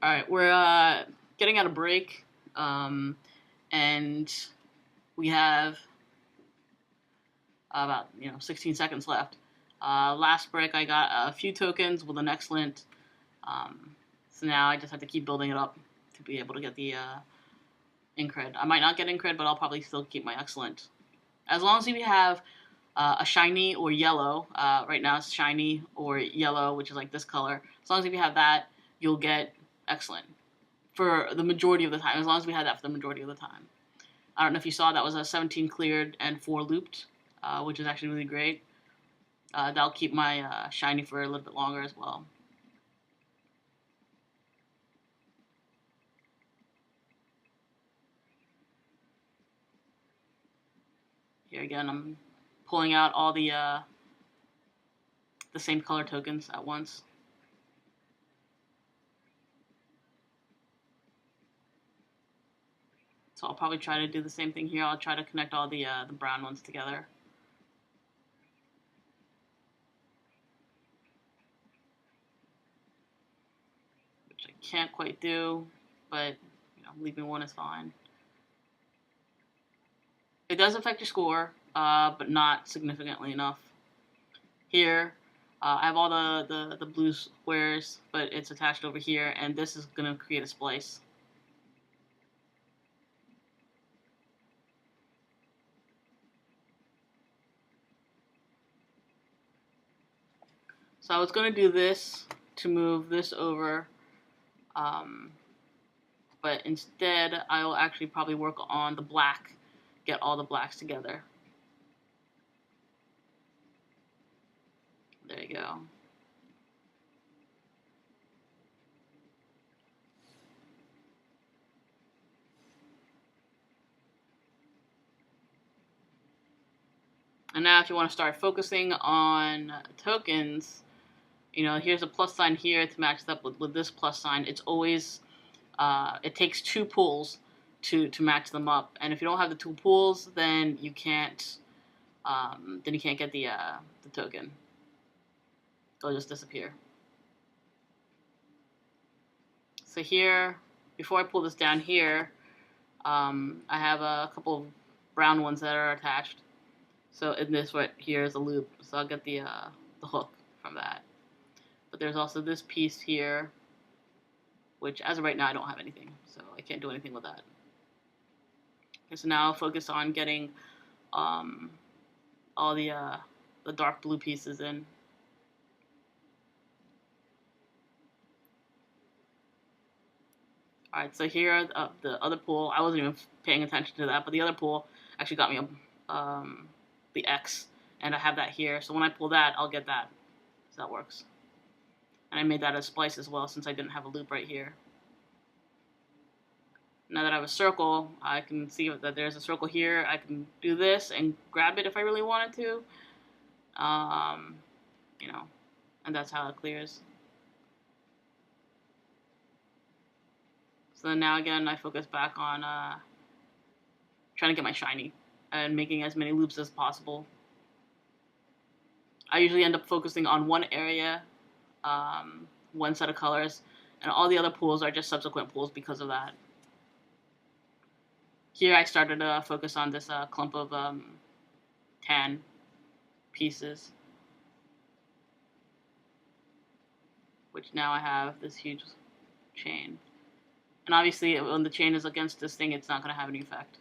All right, we're getting at a break, and we have about 16 seconds left. Last break, I got a few tokens with an excellent. So now I just have to keep building it up to be able to get the incred. I might not get incred, but I'll probably still keep my excellent. As long as we have a shiny or yellow. Right now it's shiny or yellow, which is like this color. As long as if you have that, you'll get excellent for the majority of the time. As long as we had that for the majority of the time. I don't know if you saw that was a 17 cleared and 4 looped, which is actually really great. That'll keep my shiny for a little bit longer as well. Here again, I'm pulling out all the same color tokens at once. So I'll probably try to do the same thing here. I'll try to connect all the brown ones together. Which I can't quite do, but leaving one is fine. It does affect your score, but not significantly enough. Here, I have all the blue squares, but it's attached over here, and this is going to create a splice. So I was going to do this to move this over, but instead I will actually probably work on the black, get all the blacks together. There you go. And now if you want to start focusing on tokens, here's a plus sign here to match up with this plus sign. It's always, it takes 2 pulls to match them up. And if you don't have the 2 pulls, then you can't get the token. They'll just disappear. So here, before I pull this down here, I have a couple of brown ones that are attached. So in this right here is a loop, so I'll get the hook from that. But there's also this piece here, which as of right now I don't have anything, so I can't do anything with that. Okay, so now I'll focus on getting all the dark blue pieces in. Alright, so here the other pool, I wasn't even paying attention to that, but the other pool actually got me the X, and I have that here, so when I pull that, I'll get that. So that works. And I made that a splice as well, since I didn't have a loop right here. Now that I have a circle, I can see that there's a circle here. I can do this and grab it if I really wanted to. And that's how it clears. So then now again, I focus back on trying to get my shiny and making as many loops as possible. I usually end up focusing on one area, one set of colors, and all the other pools are just subsequent pools because of that. Here I started to focus on this clump of tan pieces, which now I have this huge chain. And obviously when the chain is against this thing, it's not going to have any effect.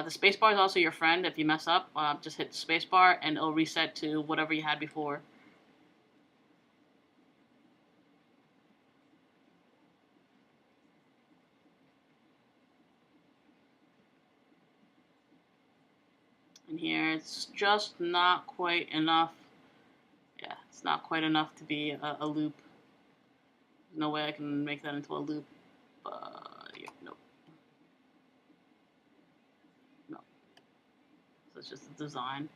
The spacebar is also your friend. If you mess up, just hit the spacebar and it'll reset to whatever you had before. And here it's just not quite enough. Yeah, it's not quite enough to be a loop. There's no way I can make that into a loop. Yeah, nope. No. So it's just a design.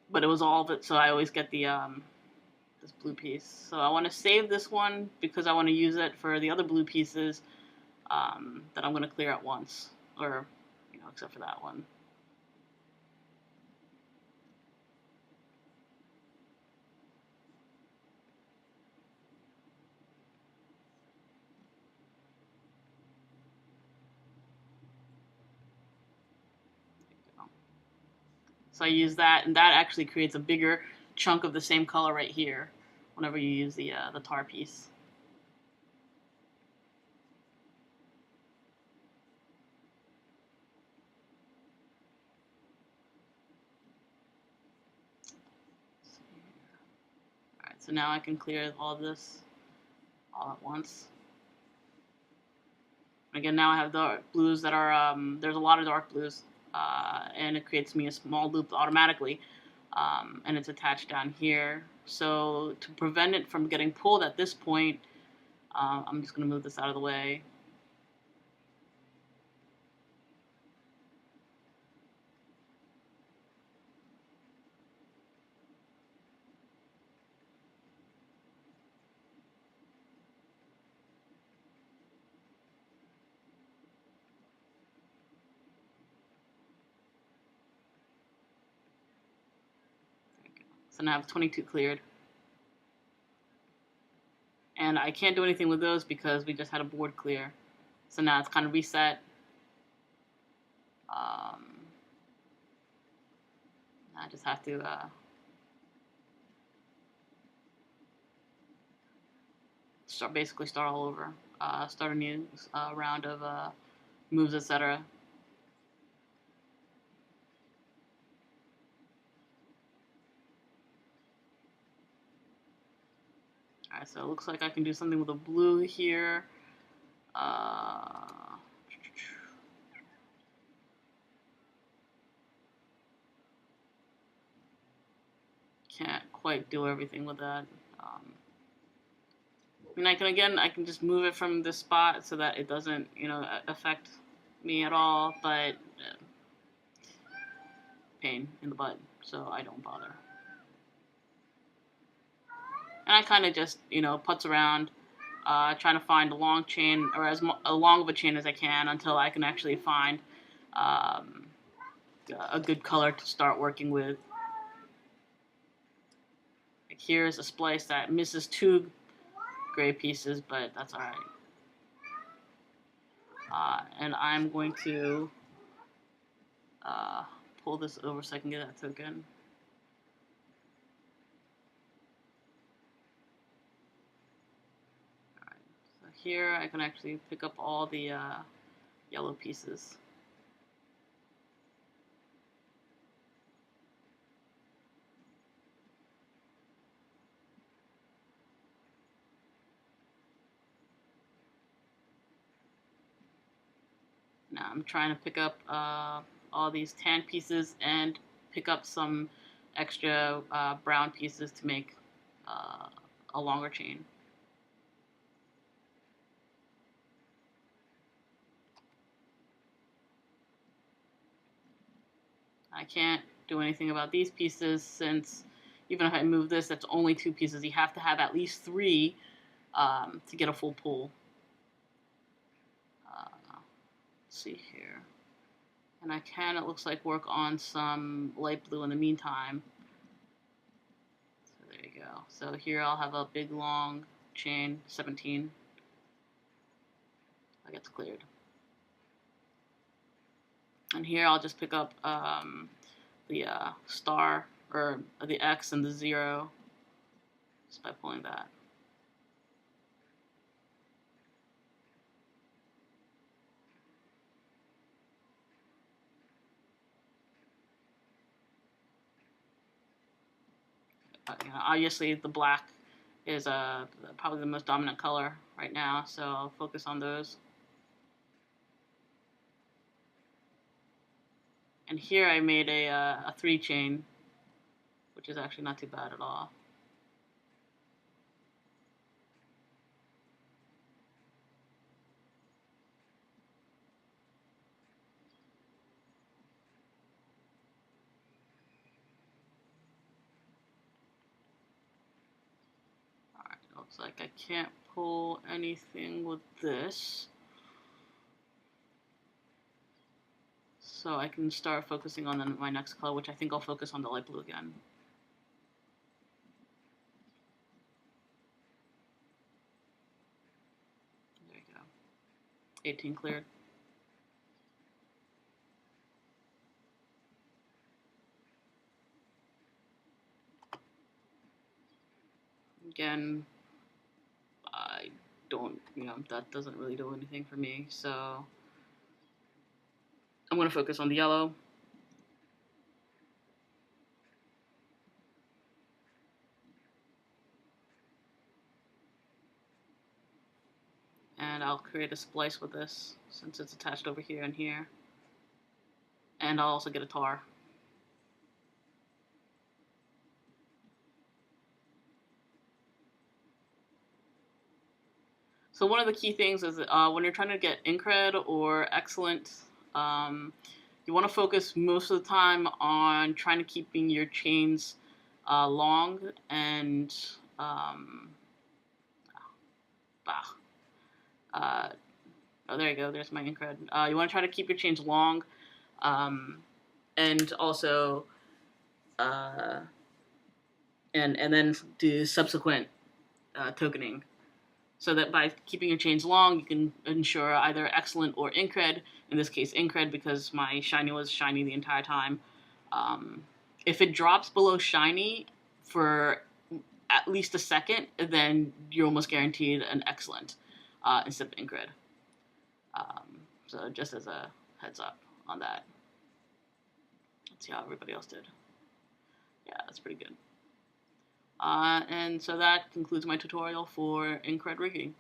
But it was all of it, so I always get the this blue piece. So I want to save this one because I want to use it for the other blue pieces that I'm going to clear at once, or, except for that one. So I use that, and that actually creates a bigger chunk of the same color right here whenever you use the tar piece. Alright, so now I can clear all this all at once. Again, now I have dark blues that are, there's a lot of dark blues, and it creates me a small loop automatically, and it's attached down here. So to prevent it from getting pulled at this point, I'm just going to move this out of the way. So now I have 22 cleared. And I can't do anything with those because we just had a board clear. So now it's kind of reset. I just have to basically start all over. Start a new round of moves, etc. Alright, so it looks like I can do something with a blue here. Can't quite do everything with that. I mean, I can just move it from this spot so that it doesn't, affect me at all, but pain in the butt, so I don't bother. And I kind of just, putz around, trying to find a long chain, or as long of a chain as I can until I can actually find a good color to start working with. Like here's a splice that misses 2 gray pieces, but that's alright. And I'm going to pull this over so I can get that token. Alright, so here I can actually pick up all the yellow pieces. Now I'm trying to pick up all these tan pieces and pick up some extra brown pieces to make a longer chain. I can't do anything about these pieces since even if I move this, that's only 2 pieces. You have to have at least 3 to get a full pull. Let's see here. And I can, it looks like, work on some light blue in the meantime. So there you go. So here I'll have a big long chain, 17. That gets cleared. And here I'll just pick up the star, or the X and the 0, just by pulling that. Obviously the black is probably the most dominant color right now, so I'll focus on those. And here I made a 3 chain, which is actually not too bad at all. Alright, looks like I can't pull anything with this. So I can start focusing on my next color, which I think I'll focus on the light blue again. There you go. 18 cleared. Again, I don't, that doesn't really do anything for me, so I'm going to focus on the yellow. And I'll create a splice with this since it's attached over here and here. And I'll also get a tar. So one of the key things is when you're trying to get incred or excellent, you want to focus most of the time on trying to keeping your chains long and uh, oh, there you go. There's my incred. You want to try to keep your chains long, and also uh, and then do subsequent tokening, so that by keeping your chains long, you can ensure either excellent or incred. In this case, incred, because my shiny was shiny the entire time. If it drops below shiny for at least a second, then you're almost guaranteed an excellent instead of incred. So just as a heads up on that. Let's see how everybody else did. Yeah, that's pretty good. And so that concludes my tutorial for incred rigging.